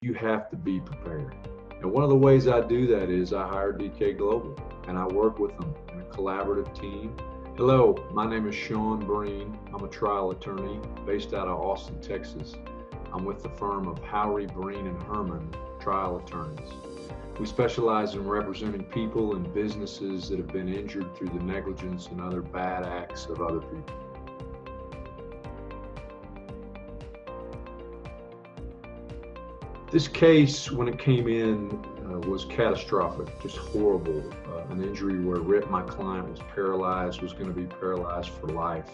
you have to be prepared. And one of the ways I do that is I hire DK Global and I work with them in a collaborative team. Hello, my name is Sean Breen. I'm a trial attorney based out of Austin, Texas. I'm with the firm of Howry, Breen, and Herman, trial attorneys. We specialize in representing people and businesses that have been injured through the negligence and other bad acts of other people. This case, when it came in, was catastrophic, just horrible. An injury where Rip, my client, was paralyzed, was going to be paralyzed for life.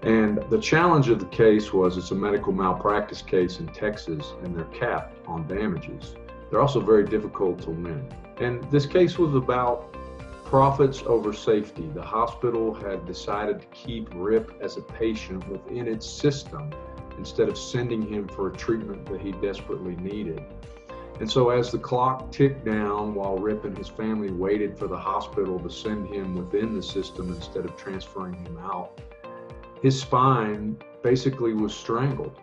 And the challenge of the case was it's a medical malpractice case in Texas, and they're capped on damages. They're also very difficult to win. And this case was about profits over safety. The hospital had decided to keep Rip as a patient within its system instead of sending him for a treatment that he desperately needed. And so as the clock ticked down while Rip and his family waited for the hospital to send him within the system instead of transferring him out, his spine basically was strangled.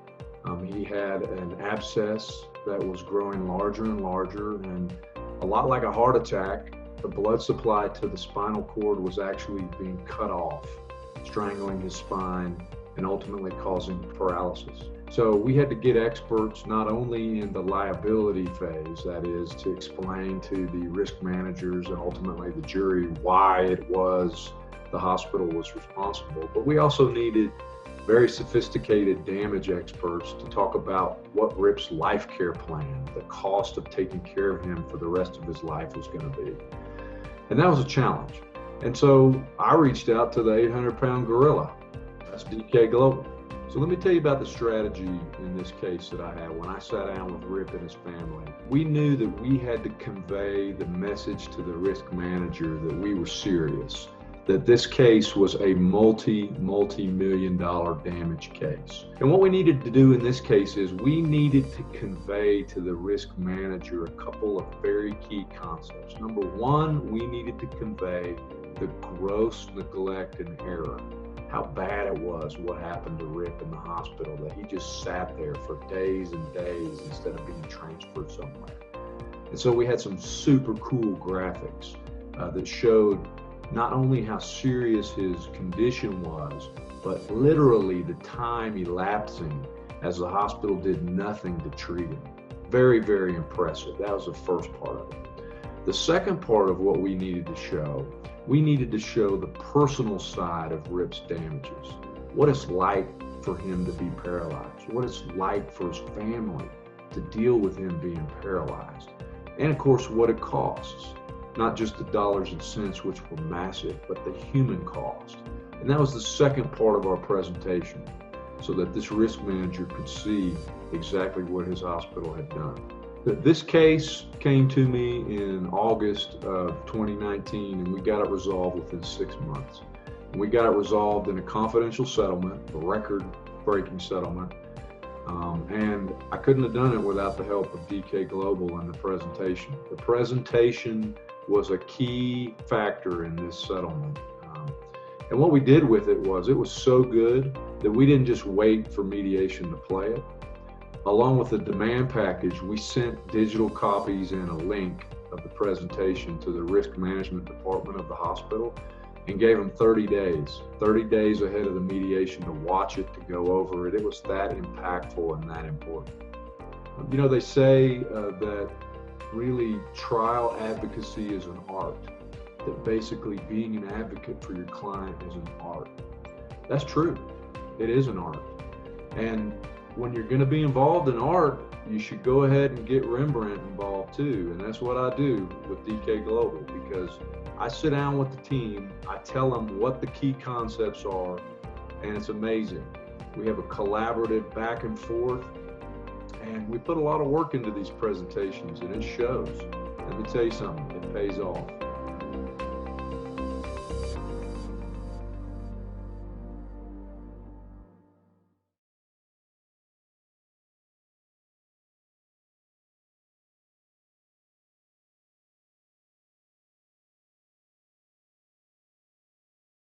He had an abscess that was growing larger and larger, and a lot like a heart attack, the blood supply to the spinal cord was actually being cut off, strangling his spine and ultimately causing paralysis. So we had to get experts not only in the liability phase, that is to explain to the risk managers and ultimately the jury why it was the hospital was responsible, but we also needed very sophisticated damage experts to talk about what Rip's life care plan, the cost of taking care of him for the rest of his life, was going to be. And that was a challenge. And so I reached out to the 800-pound gorilla. That's DK Global. So let me tell you about the strategy in this case that I had when I sat down with Rip and his family. We knew that we had to convey the message to the risk manager that we were serious, that this case was a multi-million dollar damage case. And what we needed to do in this case is we needed to convey to the risk manager a couple of very key concepts. Number one, we needed to convey the gross neglect and error, how bad it was what happened to Rip in the hospital, that he just sat there for days and days instead of being transferred somewhere. And so we had some super cool graphics that showed not only how serious his condition was, but literally the time elapsing as the hospital did nothing to treat him. Very, very impressive. That was the first part of it. The second part of what we needed to show the personal side of Rip's damages. What it's like for him to be paralyzed, what it's like for his family to deal with him being paralyzed, and of course what it costs. Not just the dollars and cents, which were massive, but the human cost. And that was the second part of our presentation, so that this risk manager could see exactly what his hospital had done. This case came to me in August of 2019, and we got it resolved within 6 months. And we got it resolved in a confidential settlement, a record-breaking settlement. And I couldn't have done it without the help of DK Global and the presentation. The presentation was a key factor in this settlement. And what we did with it was so good that we didn't just wait for mediation to play it. Along with the demand package, we sent digital copies and a link of the presentation to the risk management department of the hospital and gave them 30 days ahead of the mediation to watch it, to go over it. It was that impactful and that important. You know, they say that really trial advocacy is an art, that basically being an advocate for your client is an art. That's true. It is an art. And when you're going to be involved in art, you should go ahead and get Rembrandt involved too. And that's what I do with DK Global, because I sit down with the team, I tell them what the key concepts are, and it's amazing. We have a collaborative back and forth, and we put a lot of work into these presentations, and it shows. Let me tell you something, it pays off.